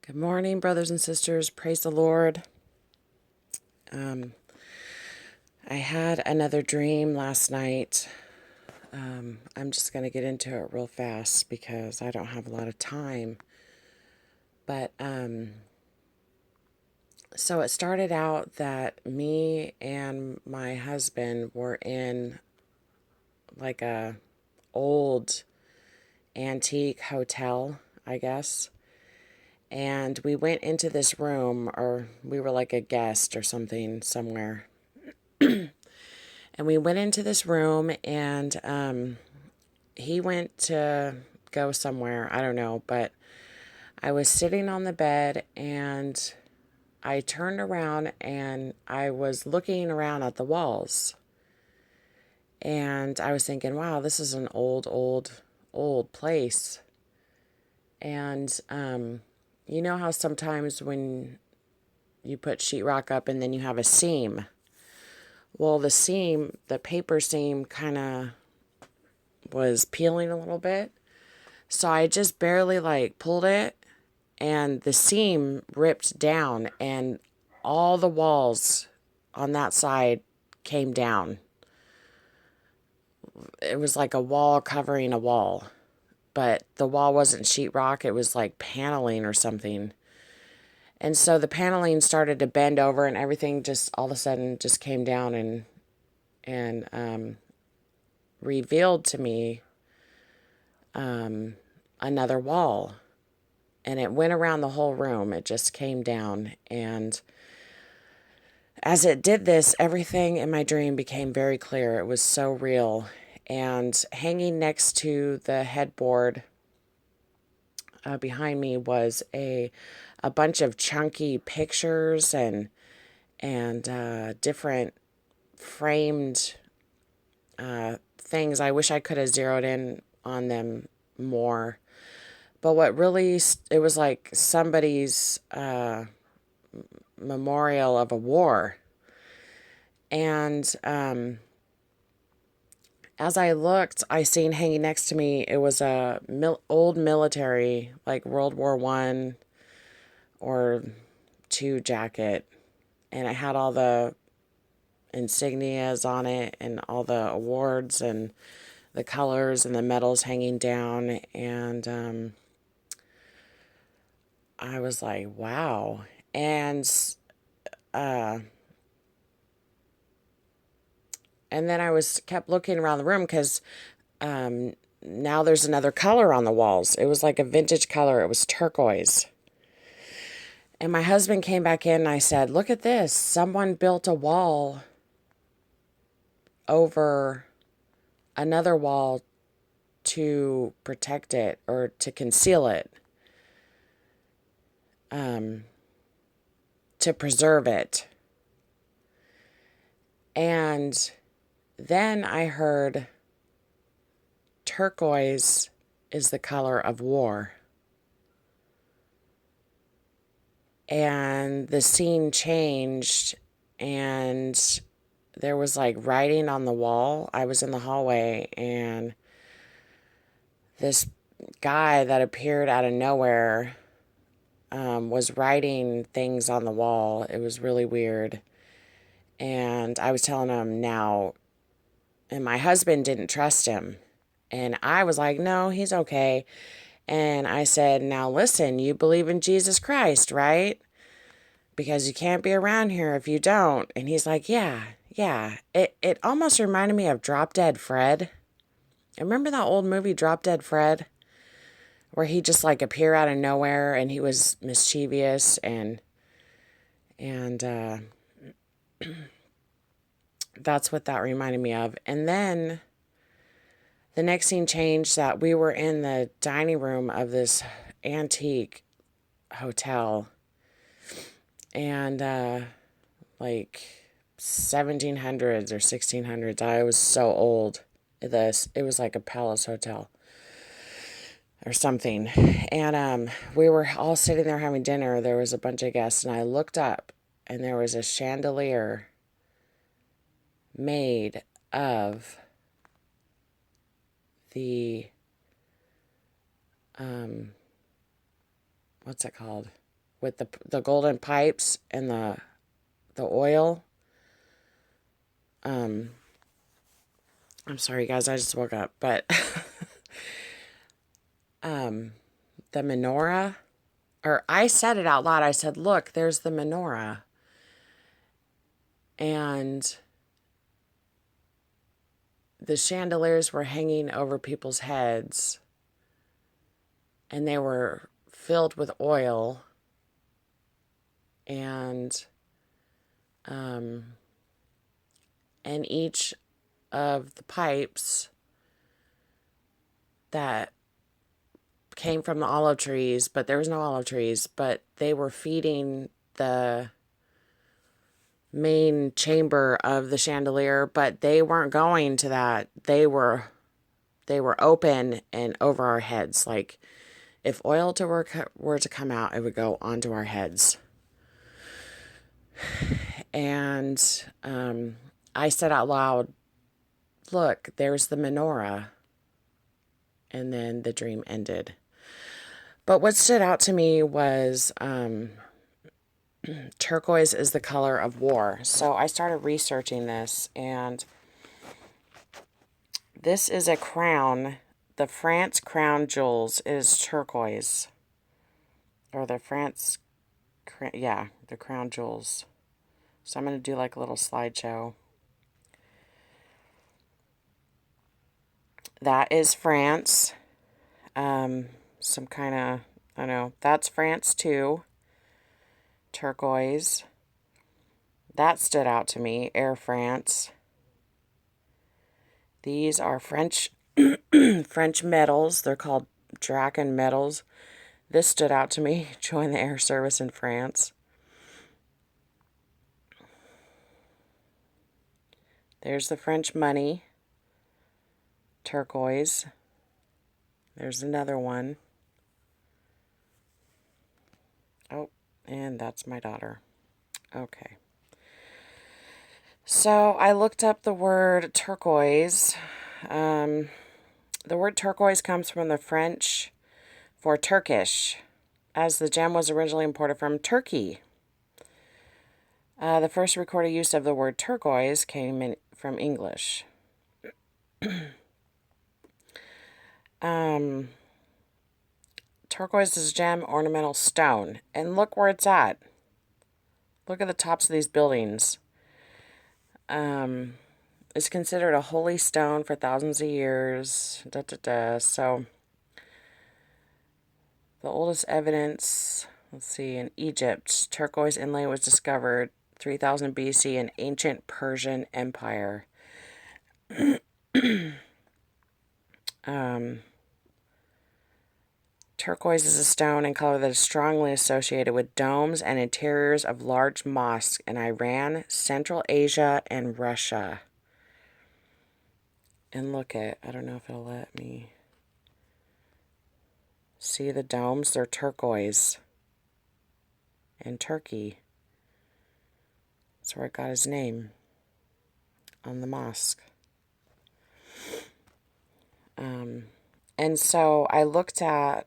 Good morning, brothers and sisters. Praise the Lord. Um, I had another dream last night. I'm just going to get into it real fast because I don't have a lot of time. But so it started out that me and my husband were in like a old antique hotel, I guess. And we went into this room, or we were like a guest or something somewhere. And we went into this room, and he went to go somewhere. I don't know, but I was sitting on the bed, and I turned around, and I was looking around at the walls. And I was thinking, wow, this is an old place. And you know how sometimes when you put sheetrock up and then you have a seam? Well, the paper seam kind of was peeling a little bit. So I just barely pulled it, and the seam ripped down, and all the walls on that side came down. It was like a wall covering a wall, but the wall wasn't sheetrock, it was like paneling or something. And so the paneling started to bend over, and everything just all of a sudden just came down and revealed to me another wall. And it went around the whole room. It just came down. And as it did this, everything in my dream became very clear. It was so real. And hanging next to the headboard behind me was a bunch of chunky pictures and different framed things. I wish I could have zeroed in on them more. But what really, it was like somebody's memorial of a war. And as I looked, I seen hanging next to me, it was a old military, like World War I or II jacket. And it had all the insignias on it and all the awards and the colors and the medals hanging down. And I was like, wow. And then I kept looking around the room because now there's another color on the walls. It was like a vintage color. It was turquoise. And my husband came back in, and I said, look at this. Someone built a wall over another wall to protect it or to conceal it, to preserve it. And then I heard turquoise is the color of war. And the scene changed, and there was like writing on the wall. I was in the hallway, and this guy that appeared out of nowhere was writing things on the wall. It was really weird. And I was telling him now, and my husband didn't trust him. And I was like, no, he's okay. And I said, now listen, you believe in Jesus Christ, right? Because you can't be around here if you don't. And he's like, yeah. It almost reminded me of Drop Dead Fred. Remember that old movie, Drop Dead Fred? Where he just appear out of nowhere, and he was mischievous and that's what that reminded me of. And then the next scene changed that we were in the dining room of this antique hotel, and like 1700s or 1600s. I was so old. It was like a palace hotel or something. And we were all sitting there having dinner. There was a bunch of guests, and I looked up, and there was a chandelier made of the what's it called? with the golden pipes and the oil. I'm sorry, guys, I just woke up, but the menorah, or I said it out loud. I said, "Look, there's the menorah," and the chandeliers were hanging over people's heads, and they were filled with oil, and each of the pipes that came from the olive trees, but there was no olive trees, but they were feeding the main chamber of the chandelier, but they weren't going to that. They were open and over our heads. Like if oil were to come out, it would go onto our heads. And I said out loud, "Look, there's the menorah." And then the dream ended. But what stood out to me was turquoise is the color of war. So I started researching this, and this is a crown. The France crown jewels is turquoise. Or the the crown jewels. So I'm going to do like a little slideshow. That is France. Some kind of, I don't know, that's France too. Turquoise. That stood out to me, Air France. These are French French medals. They're called Draken medals. This stood out to me, join the air service in France. There's the French money. Turquoise. There's another one. Oh, and that's my daughter. Okay. So I looked up the word turquoise. The word turquoise comes from the French for Turkish, as the gem was originally imported from Turkey. The first recorded use of the word turquoise came from English. Turquoise is a gem ornamental stone. And look where it's at. Look at the tops of these buildings. It's considered a holy stone for thousands of years. So, the oldest evidence, let's see, in Egypt, turquoise inlay was discovered 3000 BC in ancient Persian Empire. Turquoise is a stone and color that is strongly associated with domes and interiors of large mosques in Iran, Central Asia, and Russia. And look at, I don't know if it'll let me see the domes. They're turquoise. In Turkey. That's where it got his name. On the mosque. And so I looked at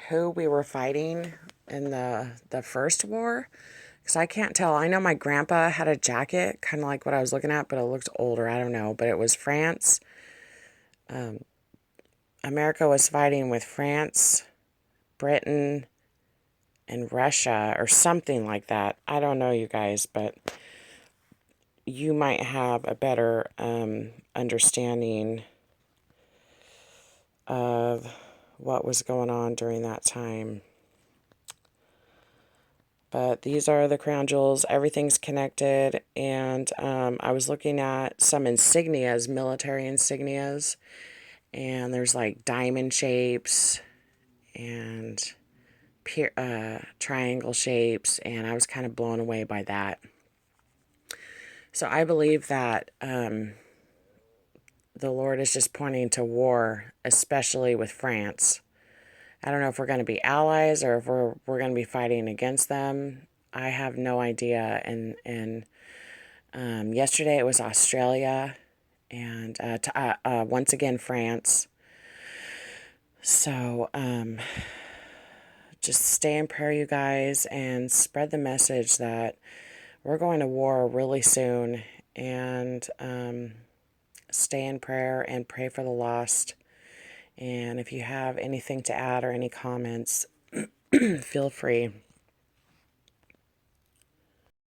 who we were fighting in the first war, because I can't tell. I know my grandpa had a jacket, kind of like what I was looking at, but it looked older. I don't know. But it was France. America was fighting with France, Britain, and Russia, or something like that. I don't know, you guys, but you might have a better understanding of what was going on during that time. But these are the crown jewels. Everything's connected. And I was looking at some insignias, military insignias. And there's like diamond shapes and triangle shapes. And I was kind of blown away by that. So I believe that the Lord is just pointing to war, especially with France. I don't know if we're going to be allies or if we're going to be fighting against them. I have no idea. And yesterday it was Australia and once again France. So just stay in prayer, you guys, and spread the message that we're going to war really soon. And stay in prayer and pray for the lost. And if you have anything to add or any comments, feel free.